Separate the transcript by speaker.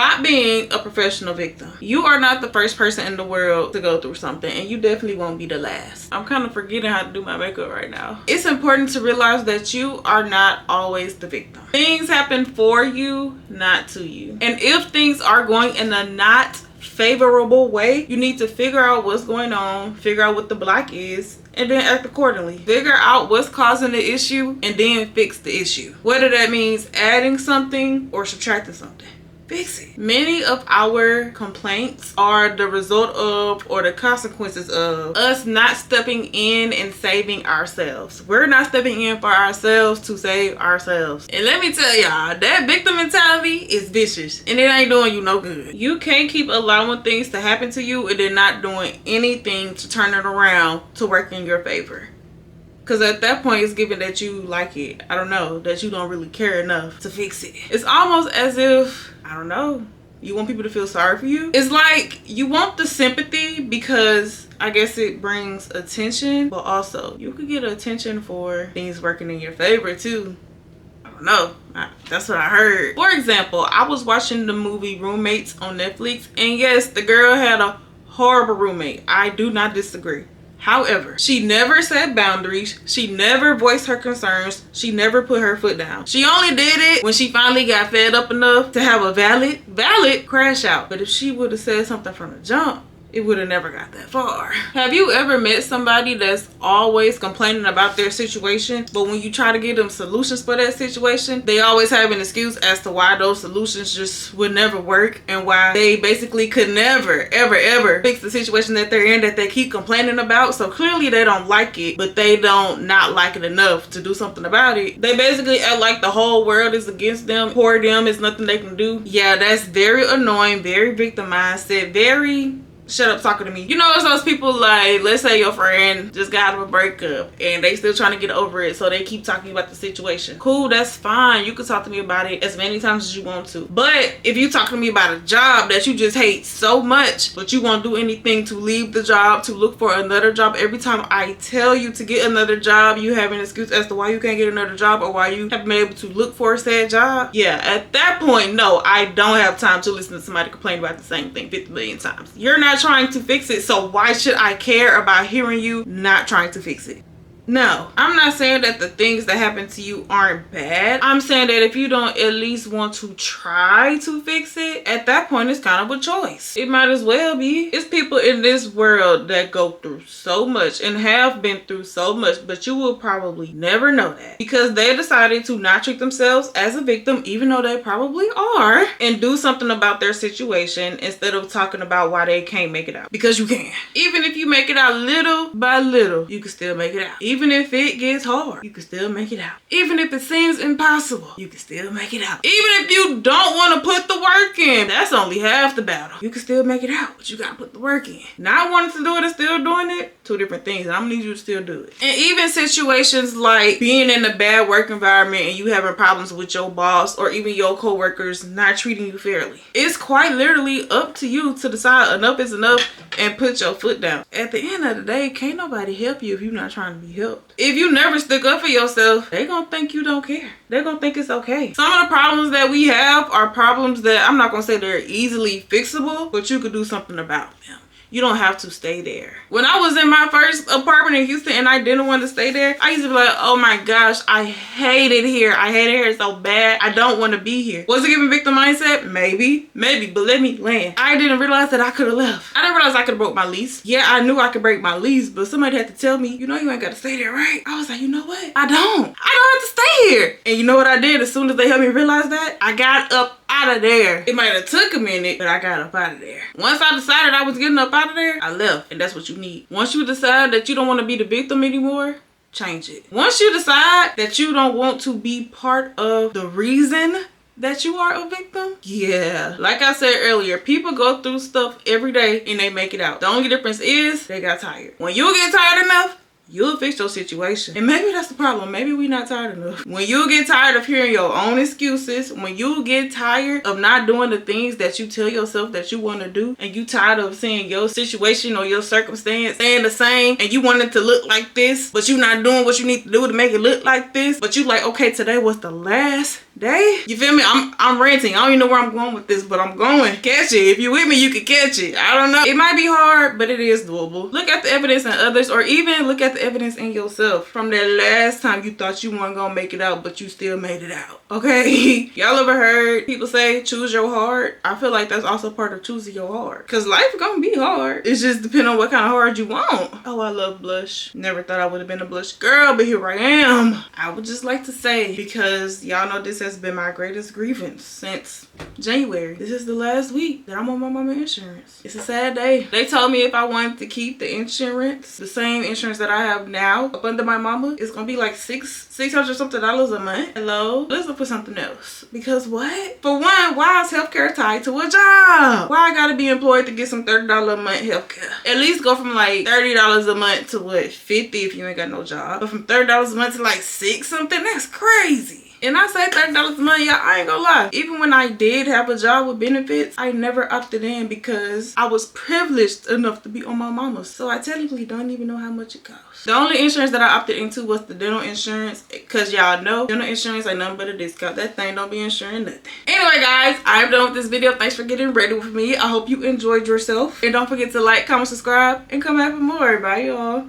Speaker 1: Stop being a professional victim. You are not the first person in the world to go through something, and you definitely won't be the last. I'm kind of forgetting how to do my makeup right now. It's important to realize that you are not always the victim. Things happen for you, not to you. And if things are going in a not favorable way, you need to figure out what's going on, figure out what the block is, and then act accordingly. Figure out what's causing the issue and then fix the issue. Whether that means adding something or subtracting something. Fix it. Many of our complaints are the result of or the consequences of us not stepping in and saving ourselves. We're not stepping in for ourselves to save ourselves. And let me tell y'all, that victim mentality is vicious and it ain't doing you no good. You can't keep allowing things to happen to you and then not doing anything to turn it around to work in your favor. Because at that point, it's given that you like it. I don't know, that you don't really care enough to fix it. It's almost as if, I don't know, you want people to feel sorry for you. It's like you want the sympathy because I guess it brings attention. But also, you could get attention for things working in your favor too. I don't know. That's what I heard. For example, I was watching the movie Roommates on Netflix. And yes, the girl had a horrible roommate. I do not disagree. However, she never set boundaries. She never voiced her concerns. She never put her foot down. She only did it when she finally got fed up enough to have a valid crash out. But if she would have said something from the jump, it would have never got that far. Have you ever met somebody that's always complaining about their situation, but when you try to give them solutions for that situation, they always have an excuse as to why those solutions just would never work and why they basically could never, ever fix the situation that they're in that they keep complaining about? So clearly they don't like it, but they don't not like it enough to do something about it. They basically act like the whole world is against them, for them, is nothing they can do. Yeah, that's very annoying, very victim mindset, very shut up talking to me. You know, it's those people like, let's say your friend just got out of a breakup and they still trying to get over it, so they keep talking about the situation. Cool, that's fine. You can talk to me about it as many times as you want to. But if you talking to me about a job that you just hate so much, but you won't do anything to leave the job, to look for another job, every time I tell you to get another job, you have an excuse as to why you can't get another job or why you haven't been able to look for a said job. Yeah, at that point, no, I don't have time to listen to somebody complain about the same thing 50 million times. You're not trying to fix it, so why should I care about hearing you not trying to fix it? No, I'm not saying that the things that happen to you aren't bad. I'm saying that if you don't at least want to try to fix it, at that point it's kind of a choice. It might as well be. It's people in this world that go through so much and have been through so much, but you will probably never know that because they decided to not treat themselves as a victim, even though they probably are, and do something about their situation instead of talking about why they can't make it out. Because you can. Even if you make it out little by little, you can still make it out. Even if it gets hard, you can still make it out. Even if it seems impossible, you can still make it out. Even if you don't want to put the work in, that's only half the battle. You can still make it out, but you gotta put the work in. Not wanting to do it and still doing it, two different things. And I'm gonna need you to still do it. And even situations like being in a bad work environment and you having problems with your boss or even your coworkers not treating you fairly, it's quite literally up to you to decide enough is enough and put your foot down. At the end of the day, can't nobody help you if you're not trying to be helped. If you never stick up for yourself, they gonna think you don't care. They're gonna think it's okay. Some of the problems that we have are problems that I'm not gonna say they're easily fixable, but you could do something about them. You don't have to stay there. When I was in my first apartment in Houston and I didn't want to stay there, I used to be like, oh my gosh, I hate it here. I hate it here so bad. I don't want to be here. Was it giving victim mindset? Maybe, but let me land. I didn't realize that I could have left. I didn't realize I could have broke my lease. Yeah, I knew I could break my lease, but somebody had to tell me, you know, you ain't got to stay there, right? I was like, you know what? I don't have to stay here. And you know what I did? As soon as they helped me realize that, I got up out of there. It might have took a minute, but I got up out of there. Once I decided I was getting up out of there, I left. And that's what you need. Once you decide that you don't want to be the victim anymore, change it. Once you decide that you don't want to be part of the reason that you are a victim, yeah, like I said earlier, people go through stuff every day and they make it out. The only difference is they got tired. When you get tired enough, you'll fix your situation. And maybe that's the problem. Maybe we're not tired enough. When you get tired of hearing your own excuses, when you get tired of not doing the things that you tell yourself that you want to do, and you tired of seeing your situation or your circumstance staying the same, and you want it to look like this, but you're not doing what you need to do to make it look like this, but you like, okay, today was the last day. You feel me? I'm ranting. I don't even know where I'm going with this, but I'm going. Catch it. If you with me, you can catch it. I don't know. It might be hard, but it is doable. Look at the evidence in others, or even look at the evidence in yourself from that last time you thought you weren't gonna make it out, but you still made it out. Okay? Y'all ever heard people say choose your heart? I feel like that's also part of choosing your heart, because life gonna be hard. It's just depending on what kind of hard you want. Oh, I love blush. Never thought I would have been a blush girl, but here I am. I would just like to say, because y'all know this has been my greatest grievance since January. This is the last week that I'm on my mama insurance. It's a sad day. They told me if I wanted to keep the insurance, the same insurance that I have now up under my mama, it's gonna be like $600 something a month. Hello? Let's look for something else. Because what? For one, why is healthcare tied to a job? Why I gotta be employed to get some $30 a month healthcare? At least go from like $30 a month to what, $50 if you ain't got no job. But from $30 a month to like $6 something, that's crazy. And I say $30 a month, y'all, I ain't gonna lie. Even when I did have a job with benefits, I never opted in because I was privileged enough to be on my mama's. So I technically don't even know how much it costs. The only insurance that I opted into was the dental insurance, because y'all know dental insurance ain't nothing but a discount. That thing don't be insuring nothing. Anyway, guys, I'm done with this video. Thanks for getting ready with me. I hope you enjoyed yourself. And don't forget to like, comment, subscribe, and come back for more. Bye, y'all.